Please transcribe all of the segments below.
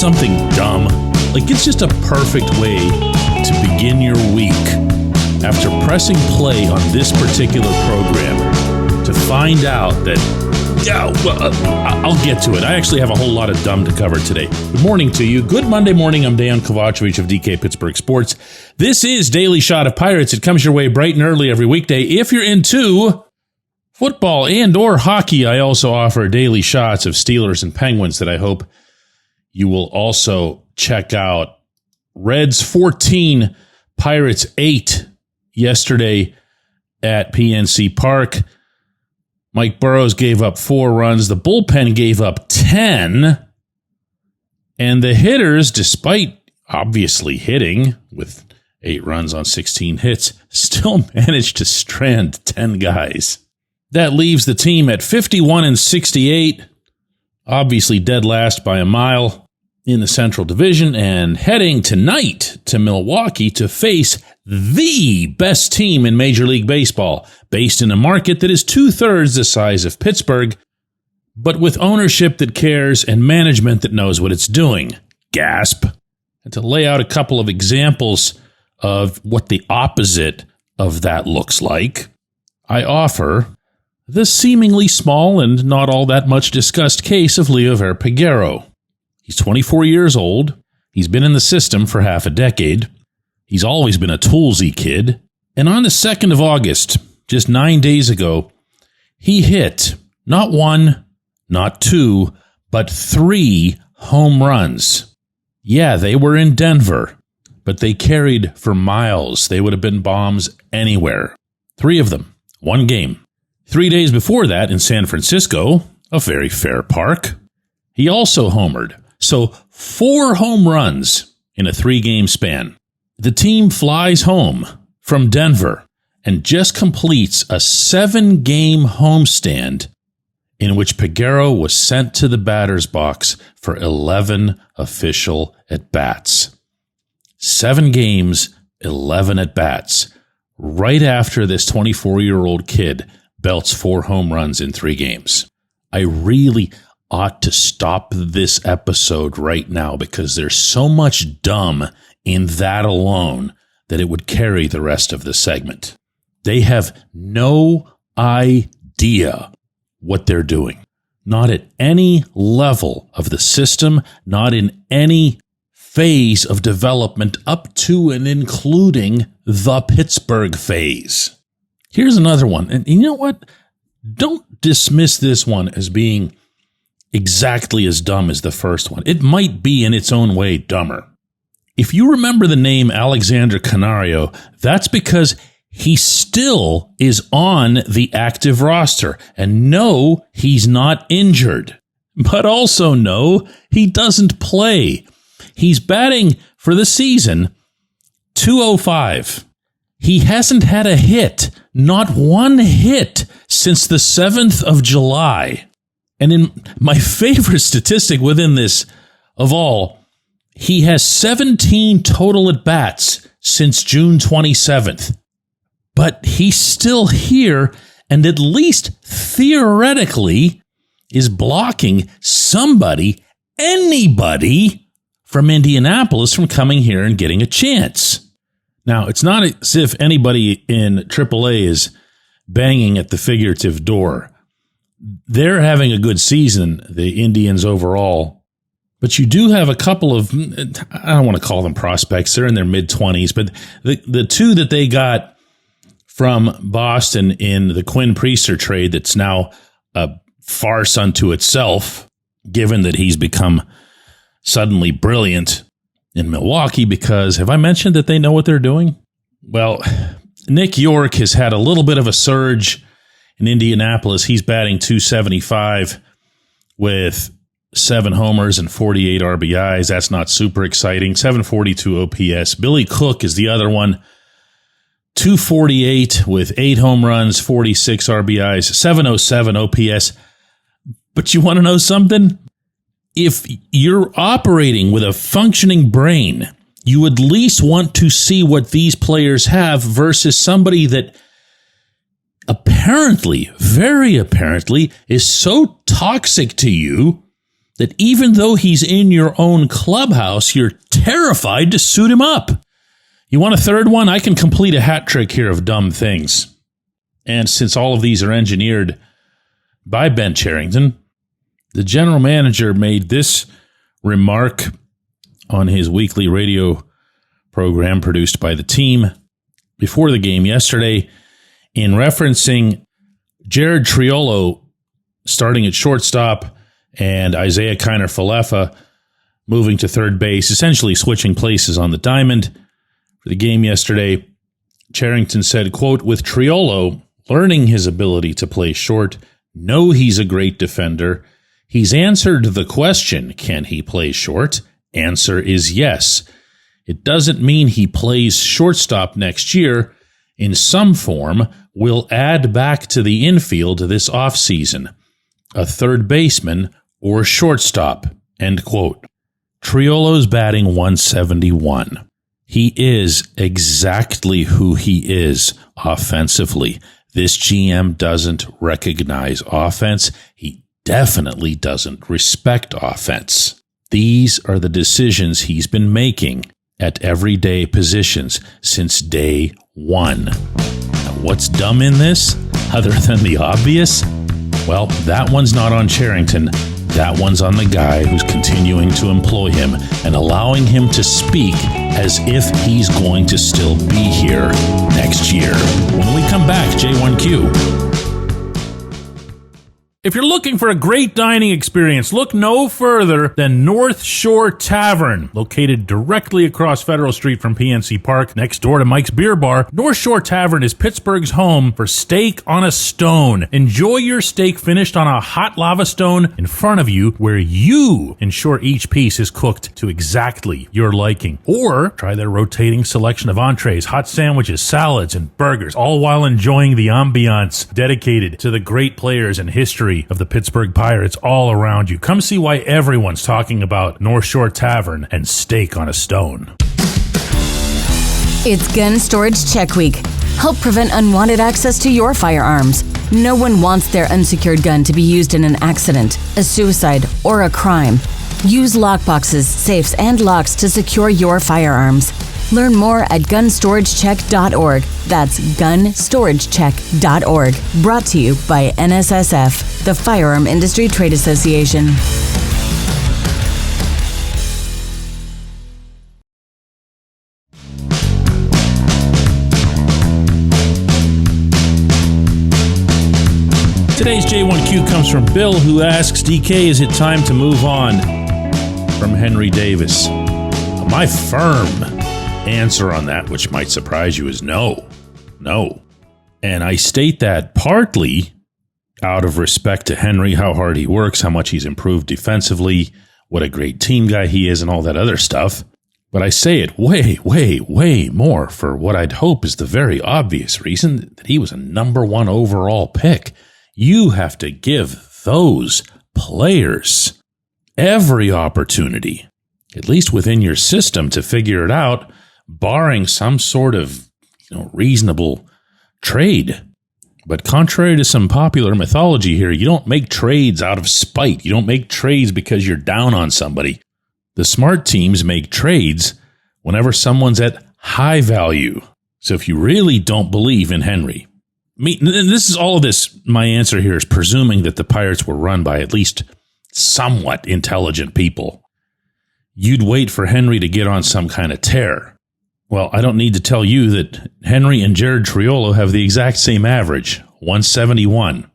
something dumb? Like, it's just a perfect way to begin your week after pressing play on this particular program to find out that, I'll get to it. I actually have a whole lot of dumb to cover today. Good morning to you. Good Monday morning. I'm Dejan Kovacevic of DK Pittsburgh Sports. This is Daily Shot of Pirates. It comes your way bright and early every weekday. If you're into football and or hockey, I also offer daily shots of Steelers and Penguins that I hope you will also check out. Reds 14, Pirates 8 yesterday at PNC Park. Mike Burrows gave up 4 runs. The bullpen gave up 10. And the hitters, despite obviously hitting with 8 runs on 16 hits, still managed to strand 10 guys. That leaves the team at 51-68, obviously dead last by a mile in the Central Division, and heading tonight to Milwaukee to face the best team in Major League Baseball, based in a market that is 2/3 the size of Pittsburgh, but with ownership that cares and management that knows what it's doing. Gasp. And to lay out a couple of examples of what the opposite of that looks like, I offer the seemingly small and not all that much discussed case of Liover Peguero. He's 24 years old. He's been in the system for half a decade. He's always been a toolsy kid. And on the 2nd of August, just 9 days ago, he hit not 1, not 2, but 3 home runs. Yeah, they were in Denver, but they carried for miles. They would have been bombs anywhere. 3 of them, 1 game. 3 days before that, in San Francisco, a very fair park, he also homered. So 4 home runs in a 3-game span. The team flies home from Denver and just completes a 7-game homestand in which Peguero was sent to the batter's box for 11 official at-bats. 7 games, 11 at-bats. Right after this 24-year-old kid belts 4 home runs in 3 games. I really ought to stop this episode right now because there's so much dumb in that alone that it would carry the rest of the segment. They have no idea what they're doing. Not at any level of the system, not in any phase of development up to and including the Pittsburgh phase. Here's another one. And you know what? Don't dismiss this one as being exactly as dumb as the first one. It might be in its own way dumber. If you remember the name Alexander Canario, that's because he still is on the active roster. And no, he's not injured. But also no, he doesn't play. He's batting for the season .205. He hasn't had a hit, not 1 hit, since the 7th of July. And in my favorite statistic within this of all, he has 17 total at-bats since June 27th. But he's still here and at least theoretically is blocking somebody, anybody from Indianapolis from coming here and getting a chance. Now, it's not as if anybody in AAA is banging at the figurative door. They're having a good season, the Indians overall. But you do have a couple of, I don't want to call them prospects, they're in their mid-20s, but the 2 that they got from Boston in the Quinn Priester trade that's now a farce unto itself, given that he's become suddenly brilliant in Milwaukee, because have I mentioned that they know what they're doing? Well, Nick York has had a little bit of a surge in Indianapolis. He's batting .275 with 7 homers and 48 RBIs. That's not super exciting. 742 OPS. Billy Cook is the other one. .248 with 8 home runs, 46 RBIs, 707 OPS. But you want to know something? If you're operating with a functioning brain, you at least want to see what these players have versus somebody that apparently, very apparently, is so toxic to you that even though he's in your own clubhouse, you're terrified to suit him up. You want a third one? I can complete a hat trick here of dumb things. And since all of these are engineered by Ben Cherington, the general manager made this remark on his weekly radio program produced by the team before the game yesterday in referencing Jared Triolo starting at shortstop and Isaiah Kiner-Falefa moving to third base, essentially switching places on the diamond. For the game yesterday, Cherington said, quote, with Triolo learning his ability to play short, know he's a great defender. He's answered the question, can he play short? Answer is yes. It doesn't mean he plays shortstop next year. In some form, we'll add back to the infield this offseason, a third baseman or shortstop, end quote. Triolo's batting .171. He is exactly who he is offensively. This GM doesn't recognize offense. He definitely doesn't respect offense. These are the decisions he's been making at everyday positions since day one. Now, what's dumb in this, other than the obvious? Well, that one's not on Cherington. That one's on the guy who's continuing to employ him and allowing him to speak as if he's going to still be here next year. When we come back, J1Q. If you're looking for a great dining experience, look no further than North Shore Tavern. Located directly across Federal Street from PNC Park, next door to Mike's Beer Bar, North Shore Tavern is Pittsburgh's home for steak on a stone. Enjoy your steak finished on a hot lava stone in front of you, where you ensure each piece is cooked to exactly your liking. Or try their rotating selection of entrees, hot sandwiches, salads, and burgers, all while enjoying the ambiance dedicated to the great players and history of the Pittsburgh Pirates all around you. Come see why everyone's talking about North Shore Tavern and steak on a stone. It's Gun Storage Check Week. Help prevent unwanted access to your firearms. No one wants their unsecured gun to be used in an accident, a suicide, or a crime. Use lockboxes, safes, and locks to secure your firearms. Learn more at gunstoragechek.org. That's gunstoragechek.org. Brought to you by NSSF, the Firearm Industry Trade Association. Today's J1Q comes from Bill, who asks, DK, is it time to move on from Henry Davis? My firm answer on that, which might surprise you, is no. And I state that partly out of respect to Henry, how hard he works, how much he's improved defensively, what a great team guy he is, and all that other stuff. But I say it way more for what I'd hope is the very obvious reason that he was a number one overall pick. You have to give those players every opportunity, at least within your system, to figure it out, barring some sort of reasonable trade. But contrary to some popular mythology here, you don't make trades out of spite. You don't make trades because you're down on somebody. The smart teams make trades whenever someone's at high value. So if you really don't believe in Henry, my answer here is presuming that the Pirates were run by at least somewhat intelligent people. You'd wait for Henry to get on some kind of tear. Well, I don't need to tell you that Henry and Jared Triolo have the exact same average, 171.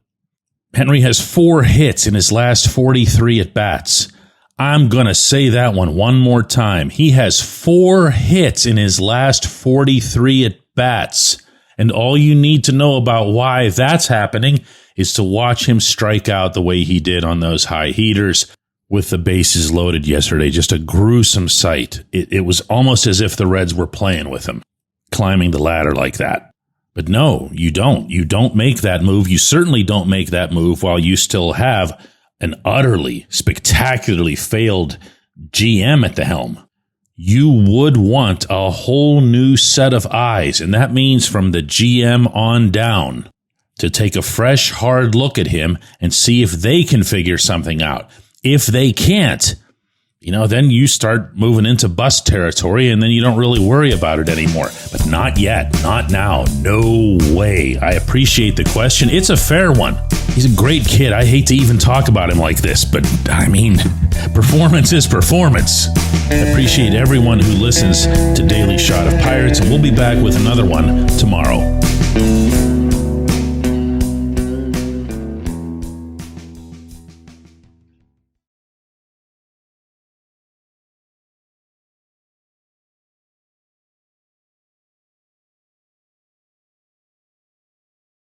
Henry has 4 hits in his last 43 at-bats. I'm going to say that one more time. He has 4 hits in his last 43 at-bats. And all you need to know about why that's happening is to watch him strike out the way he did on those high heaters with the bases loaded yesterday. Just a gruesome sight. It was almost as if the Reds were playing with him, climbing the ladder like that. But no, you don't. You don't make that move. You certainly don't make that move while you still have an utterly, spectacularly failed GM at the helm. You would want a whole new set of eyes, and that means from the GM on down, to take a fresh, hard look at him and see if they can figure something out. If they can't, then you start moving into bust territory, and then you don't really worry about it anymore. But not yet. Not now. No way. I appreciate the question. It's a fair one. He's a great kid. I hate to even talk about him like this, but performance is performance. I appreciate everyone who listens to Daily Shot of Pirates, and we'll be back with another one tomorrow.